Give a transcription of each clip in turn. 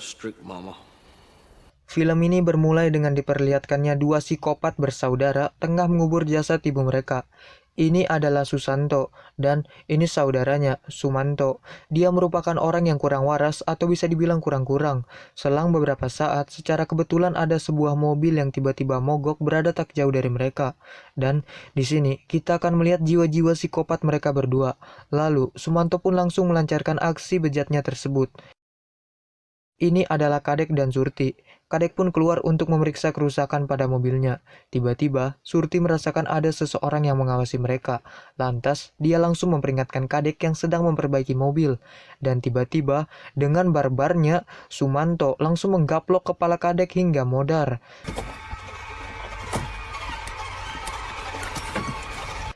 strict, Mama. Film ini bermulai dengan diperlihatkannya dua psikopat bersaudara tengah mengubur jasad ibu mereka. Ini adalah Susanto, dan ini saudaranya, Sumanto. Dia merupakan orang yang kurang waras atau bisa dibilang kurang-kurang. Selang beberapa saat, secara kebetulan ada sebuah mobil yang tiba-tiba mogok berada tak jauh dari mereka. Dan di sini, kita akan melihat jiwa-jiwa psikopat mereka berdua. Lalu, Sumanto pun langsung melancarkan aksi bejatnya tersebut. Ini adalah Kadek dan Surti. Kadek pun keluar untuk memeriksa kerusakan pada mobilnya. Tiba-tiba, Surti merasakan ada seseorang yang mengawasi mereka. Lantas, dia langsung memperingatkan Kadek yang sedang memperbaiki mobil. Dan tiba-tiba, dengan barbarnya, Sumanto langsung menggaplok kepala Kadek hingga modar.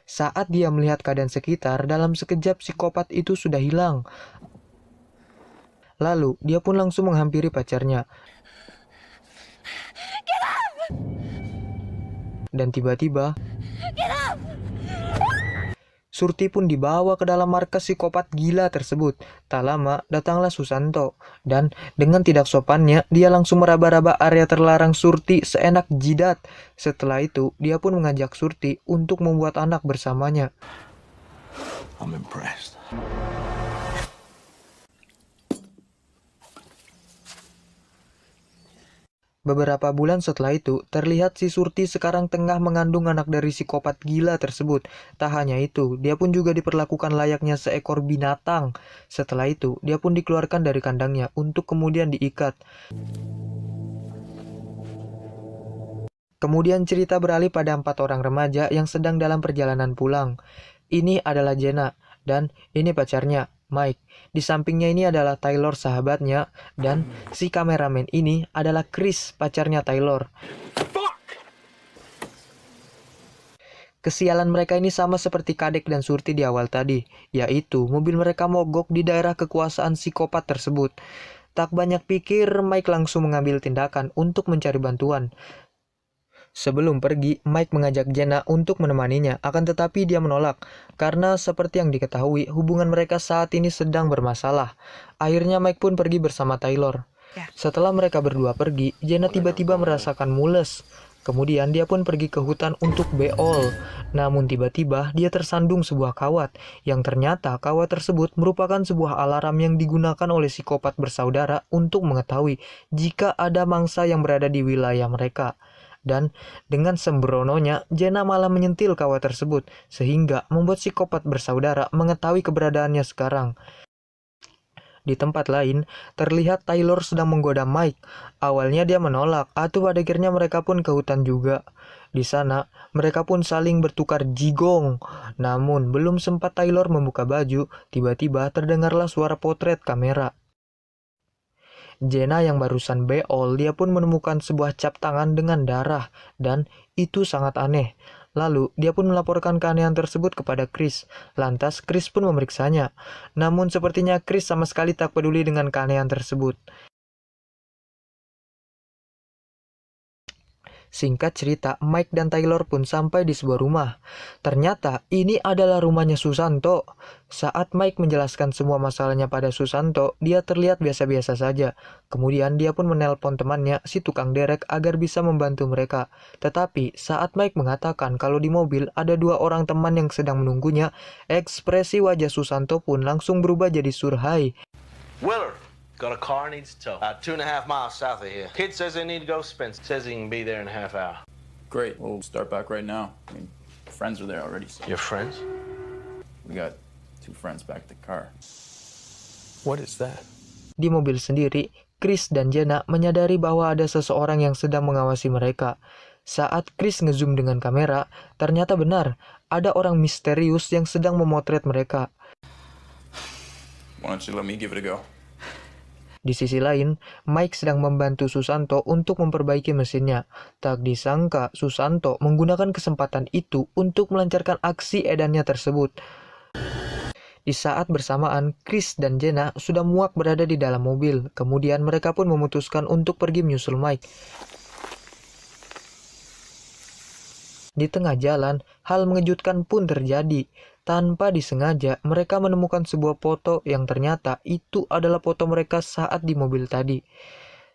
Saat dia melihat keadaan sekitar, dalam sekejap psikopat itu sudah hilang. Lalu, dia pun langsung menghampiri pacarnya. Dan tiba-tiba, Surti pun dibawa ke dalam markas psikopat gila tersebut. Tak lama, datanglah Susanto. Dan dengan tidak sopannya, dia langsung meraba-raba area terlarang Surti seenak jidat. Setelah itu, dia pun mengajak Surti untuk membuat anak bersamanya. I'm impressed. Beberapa bulan setelah itu, terlihat si Surti sekarang tengah mengandung anak dari psikopat gila tersebut. Tak hanya itu, dia pun juga diperlakukan layaknya seekor binatang. Setelah itu, dia pun dikeluarkan dari kandangnya untuk kemudian diikat. Kemudian cerita beralih pada 4 orang remaja yang sedang dalam perjalanan pulang. Ini adalah Jenna, dan ini pacarnya, Mike. Di sampingnya ini adalah Taylor sahabatnya, dan si kameramen ini adalah Chris, pacarnya Taylor. Kesialan mereka ini sama seperti Kadek dan Surti di awal tadi, yaitu mobil mereka mogok di daerah kekuasaan psikopat tersebut. Tak banyak pikir, Mike langsung mengambil tindakan untuk mencari bantuan. Sebelum pergi, Mike mengajak Jenna untuk menemaninya, akan tetapi dia menolak, karena seperti yang diketahui, hubungan mereka saat ini sedang bermasalah. Akhirnya Mike pun pergi bersama Taylor. Setelah mereka berdua pergi, Jenna tiba-tiba merasakan mules. Kemudian dia pun pergi ke hutan untuk beol. Namun tiba-tiba dia tersandung sebuah kawat, yang ternyata kawat tersebut merupakan sebuah alarm yang digunakan oleh psikopat bersaudara untuk mengetahui jika ada mangsa yang berada di wilayah mereka. Dan dengan sembrononya, Jenna malah menyentil kawat tersebut, sehingga membuat psikopat bersaudara mengetahui keberadaannya sekarang. Di tempat lain, terlihat Taylor sedang menggoda Mike. Awalnya dia menolak, atau pada akhirnya mereka pun ke hutan juga. Di sana, mereka pun saling bertukar jigong. Namun, belum sempat Taylor membuka baju, tiba-tiba terdengarlah suara potret kamera. Jenna yang barusan beol, dia pun menemukan sebuah cap tangan dengan darah, dan itu sangat aneh. Lalu, dia pun melaporkan keanehan tersebut kepada Chris. Lantas, Chris pun memeriksanya. Namun, sepertinya Chris sama sekali tak peduli dengan keanehan tersebut. Singkat cerita, Mike dan Taylor pun sampai di sebuah rumah. Ternyata, ini adalah rumahnya Susanto. Saat Mike menjelaskan semua masalahnya pada Susanto, dia terlihat biasa-biasa saja. Kemudian dia pun menelpon temannya, si tukang derek, agar bisa membantu mereka. Tetapi, saat Mike mengatakan kalau di mobil ada 2 orang teman yang sedang menunggunya, ekspresi wajah Susanto pun langsung berubah jadi surhai. Willard, got a car needs tow. 2.5 miles south of here. Kid says they need to go. Spence says he can be there in a half hour. Great, we'll start back right now. I mean, friends are there already, so Your friends? we got 2 friends back at the car. What is that? Di mobil sendiri, Chris dan Jenna menyadari bahwa ada seseorang yang sedang mengawasi mereka. Saat Chris ngezoom dengan kamera, ternyata benar, ada orang misterius yang sedang memotret mereka. Why don't you let me give it a go? Di sisi lain, Mike sedang membantu Susanto untuk memperbaiki mesinnya. Tak disangka, Susanto menggunakan kesempatan itu untuk melancarkan aksi edannya tersebut. Di saat bersamaan, Chris dan Jenna sudah muak berada di dalam mobil. Kemudian mereka pun memutuskan untuk pergi menyusul Mike. Di tengah jalan, hal mengejutkan pun terjadi. Tanpa disengaja, mereka menemukan sebuah foto yang ternyata itu adalah foto mereka saat di mobil tadi.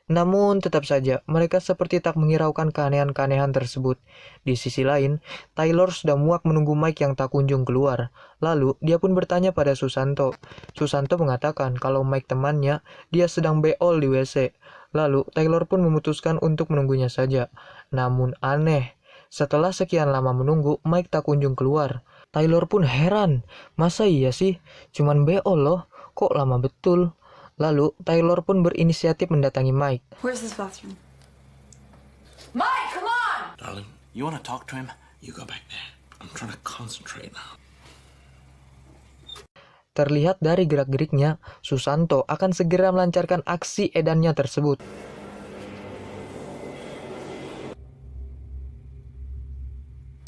Namun tetap saja, mereka seperti tak menghiraukan keanehan-keanehan tersebut. Di sisi lain, Taylor sudah muak menunggu Mike yang tak kunjung keluar. Lalu, dia pun bertanya pada Susanto. Susanto mengatakan kalau Mike temannya, dia sedang beol di WC. Lalu, Taylor pun memutuskan untuk menunggunya saja. Namun aneh, setelah sekian lama menunggu, Mike tak kunjung keluar. Taylor pun heran, masa iya sih? Cuman beol loh, kok lama betul? Lalu, Taylor pun berinisiatif mendatangi Mike. Where's this bathroom? Mike, come on! Darling, you want to talk to him? You go back there. I'm trying to concentrate now. Terlihat dari gerak-geriknya, Susanto akan segera melancarkan aksi edannya tersebut.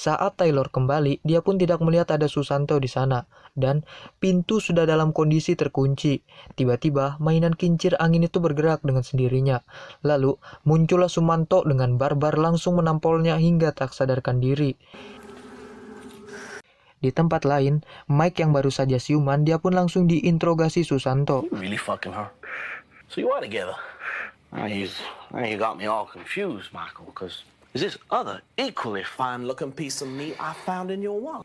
Saat Taylor kembali, dia pun tidak melihat ada Susanto di sana, dan pintu sudah dalam kondisi terkunci. Tiba-tiba, mainan kincir angin itu bergerak dengan sendirinya. Lalu, muncullah Sumanto dengan barbar langsung menampolnya hingga tak sadarkan diri. Di tempat lain, Mike yang baru saja siuman, dia pun langsung diinterogasi Susanto. You really fucking her. So you are together. Now you got me all confused, Michael, because is this other equally fine-looking piece of meat I found in your wallet?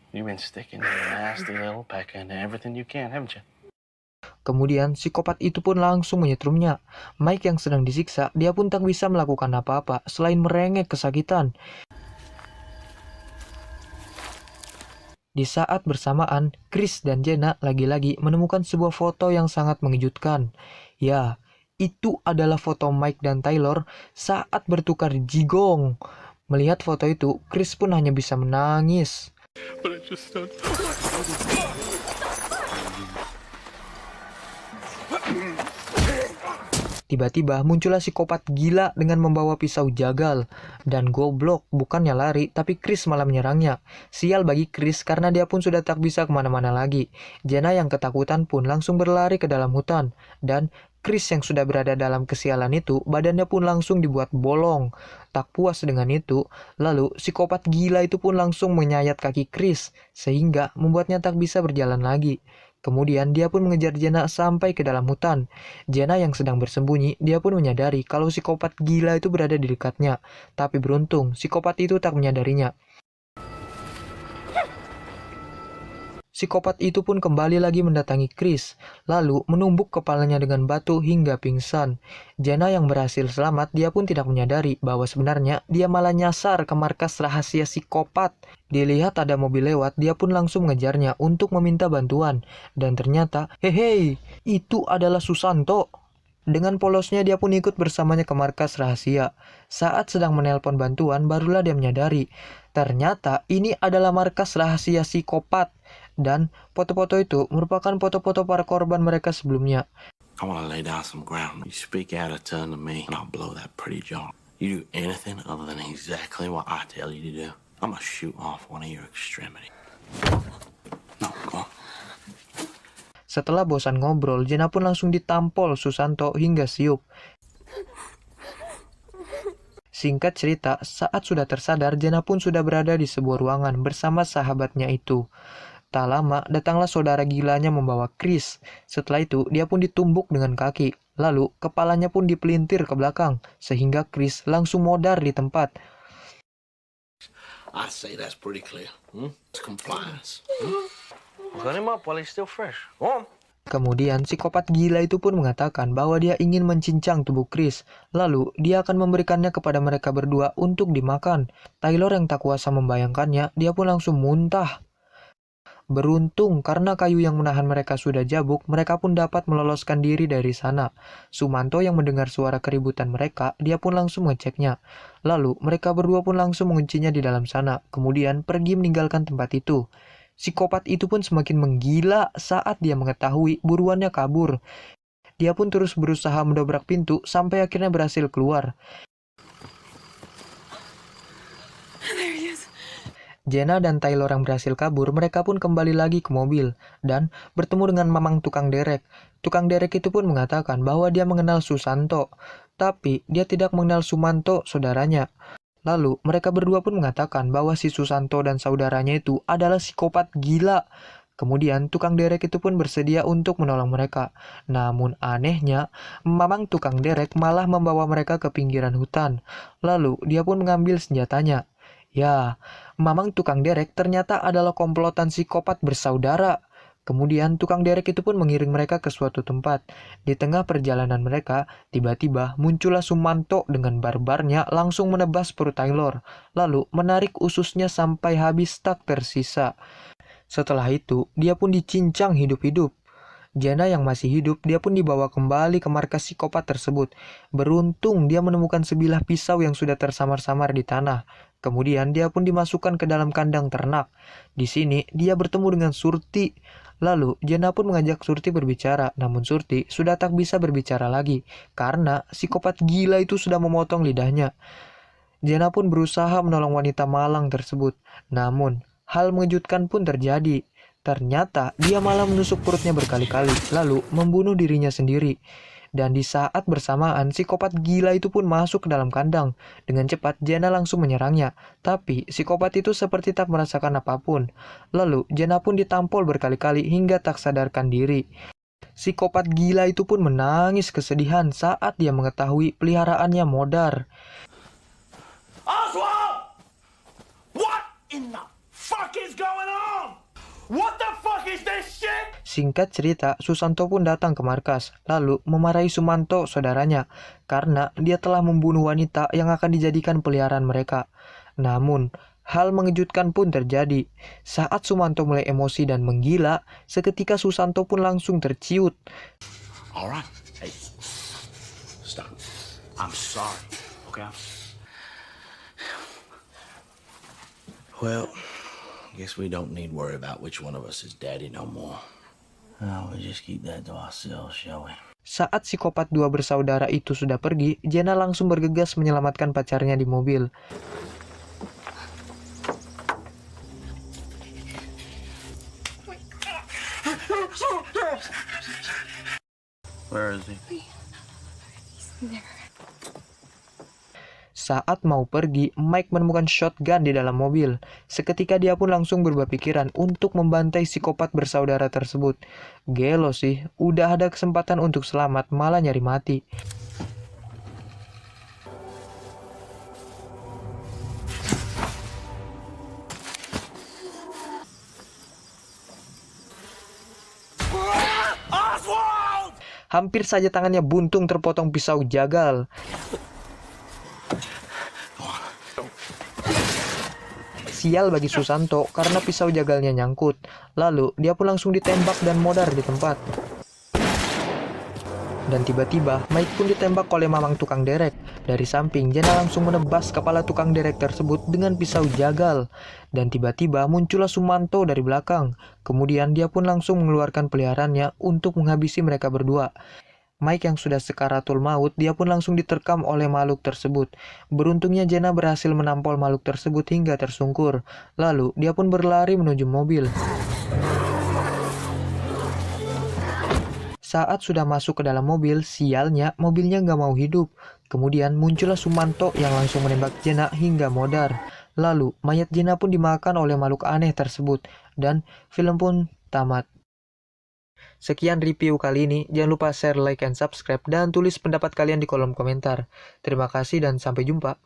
You've been sticking your nasty little pecker into everything you can, haven't you? Kemudian, psikopat itu pun langsung menyetrumnya. Mike yang sedang disiksa, dia pun tak bisa melakukan apa-apa selain merengek kesakitan. Di saat bersamaan, Chris dan Jenna lagi-lagi menemukan sebuah foto yang sangat mengejutkan. Ya, itu adalah foto Mike dan Taylor saat bertukar jigong. Melihat foto itu, Chris pun hanya bisa menangis. Tiba-tiba muncullah psikopat gila dengan membawa pisau jagal. Dan goblok, bukannya lari, tapi Chris malah menyerangnya. Sial bagi Chris karena dia pun sudah tak bisa kemana-mana lagi. Jenna yang ketakutan pun langsung berlari ke dalam hutan. Dan Chris yang sudah berada dalam kesialan itu, badannya pun langsung dibuat bolong. Tak puas dengan itu, lalu psikopat gila itu pun langsung menyayat kaki Chris, sehingga membuatnya tak bisa berjalan lagi. Kemudian dia pun mengejar Jenna sampai ke dalam hutan. Jenna yang sedang bersembunyi, dia pun menyadari kalau psikopat gila itu berada di dekatnya. Tapi beruntung, psikopat itu tak menyadarinya. Psikopat itu pun kembali lagi mendatangi Chris, lalu menumbuk kepalanya dengan batu hingga pingsan. Jenna yang berhasil selamat, dia pun tidak menyadari bahwa sebenarnya dia malah nyasar ke markas rahasia psikopat. Dilihat ada mobil lewat, dia pun langsung mengejarnya untuk meminta bantuan. Dan ternyata, hehe, itu adalah Susanto. Dengan polosnya dia pun ikut bersamanya ke markas rahasia. Saat sedang menelpon bantuan, barulah dia menyadari. Ternyata ini adalah markas rahasia psikopat. Dan foto-foto itu merupakan foto-foto para korban mereka sebelumnya. I want to lay down some ground. You speak out of turn to me, and I'll blow that pretty joint. You do anything other than exactly what I tell you to do, I'm gonna shoot off one of your extremities. No, go on. Setelah bosan ngobrol, Jenna pun langsung ditampol Susanto hingga siup. Singkat cerita, saat sudah tersadar, Jenna pun sudah berada di sebuah ruangan bersama sahabatnya itu. Tak lama, datanglah saudara gilanya membawa Chris. Setelah itu, dia pun ditumbuk dengan kaki. Lalu, kepalanya pun dipelintir ke belakang, sehingga Chris langsung modar di tempat. I say that's pretty clear. It's compliance. Gun him up while he's still fresh. Go on. Kemudian, psikopat gila itu pun mengatakan bahwa dia ingin mencincang tubuh Chris. Lalu, dia akan memberikannya kepada mereka berdua untuk dimakan. Taylor yang tak kuasa membayangkannya, dia pun langsung muntah. Beruntung karena kayu yang menahan mereka sudah jabuk, mereka pun dapat meloloskan diri dari sana. Sumanto yang mendengar suara keributan mereka, dia pun langsung mengeceknya. Lalu, mereka berdua pun langsung menguncinya di dalam sana, kemudian pergi meninggalkan tempat itu. Psikopat itu pun semakin menggila saat dia mengetahui buruannya kabur. Dia pun terus berusaha mendobrak pintu sampai akhirnya berhasil keluar. Jenna dan Taylor yang berhasil kabur, mereka pun kembali lagi ke mobil dan bertemu dengan mamang tukang derek. Tukang derek itu pun mengatakan bahwa dia mengenal Susanto, tapi dia tidak mengenal Sumanto, saudaranya. Lalu mereka berdua pun mengatakan bahwa si Susanto dan saudaranya itu adalah psikopat gila. Kemudian tukang derek itu pun bersedia untuk menolong mereka. Namun anehnya, mamang tukang derek malah membawa mereka ke pinggiran hutan. Lalu dia pun mengambil senjatanya. Ya, mamang tukang derek ternyata adalah komplotan psikopat bersaudara. Kemudian tukang derek itu pun mengiring mereka ke suatu tempat. Di tengah perjalanan mereka, tiba-tiba muncullah Sumanto dengan barbarnya langsung menebas perut Taylor, lalu menarik ususnya sampai habis tak tersisa. Setelah itu, dia pun dicincang hidup-hidup. Jana yang masih hidup, dia pun dibawa kembali ke markas psikopat tersebut. Beruntung dia menemukan sebilah pisau yang sudah tersamar-samar di tanah. Kemudian dia pun dimasukkan ke dalam kandang ternak. Di sini dia bertemu dengan Surti. Lalu Jana pun mengajak Surti berbicara, namun Surti sudah tak bisa berbicara lagi karena psikopat gila itu sudah memotong lidahnya. Jana pun berusaha menolong wanita malang tersebut, namun hal mengejutkan pun terjadi. Ternyata dia malah menusuk perutnya berkali-kali, lalu membunuh dirinya sendiri. Dan di saat bersamaan, psikopat gila itu pun masuk ke dalam kandang. Dengan cepat, Jana langsung menyerangnya. Tapi, psikopat itu seperti tak merasakan apapun. Lalu, Jana pun ditampol berkali-kali hingga tak sadarkan diri. Psikopat gila itu pun menangis kesedihan saat dia mengetahui peliharaannya modar. Oswald! What in the fuck is going on? What the fuck is this shit? Singkat cerita, Susanto pun datang ke markas, lalu memarahi Sumanto, saudaranya, karena dia telah membunuh wanita yang akan dijadikan peliharaan mereka. Namun, hal mengejutkan pun terjadi. Saat Sumanto mulai emosi dan menggila, seketika Susanto pun langsung terciut. Alright, hey, stop. I'm sorry, okay? Well, guess we don't need worry about which one of us is daddy no more. We'll just keep that to ourselves, shall we? Saat psikopat dua bersaudara itu sudah pergi, Jana langsung bergegas menyelamatkan pacarnya di mobil. Where is he? Saat mau pergi, Mike menemukan shotgun di dalam mobil. Seketika dia pun langsung berubah pikiran untuk membantai psikopat bersaudara tersebut. Gelo sih, udah ada kesempatan untuk selamat, malah nyari mati. Hampir saja tangannya buntung terpotong pisau jagal. Sial bagi Susanto karena pisau jagalnya nyangkut. Lalu dia pun langsung ditembak dan modar di tempat. Dan tiba-tiba Mike pun ditembak oleh mamang tukang derek. Dari samping, Jana langsung menebas kepala tukang derek tersebut dengan pisau jagal. Dan tiba-tiba muncullah Sumanto dari belakang. Kemudian dia pun langsung mengeluarkan peliharaannya untuk menghabisi mereka berdua. Mike yang sudah sekaratul maut, dia pun langsung diterkam oleh makhluk tersebut. Beruntungnya Jana berhasil menampol makhluk tersebut hingga tersungkur. Lalu dia pun berlari menuju mobil. Saat sudah masuk ke dalam mobil, sialnya mobilnya nggak mau hidup. Kemudian muncullah Sumanto yang langsung menembak Jana hingga modar. Lalu mayat Jana pun dimakan oleh makhluk aneh tersebut. Dan film pun tamat. Sekian review kali ini, jangan lupa share, like, and subscribe, dan tulis pendapat kalian di kolom komentar. Terima kasih dan sampai jumpa.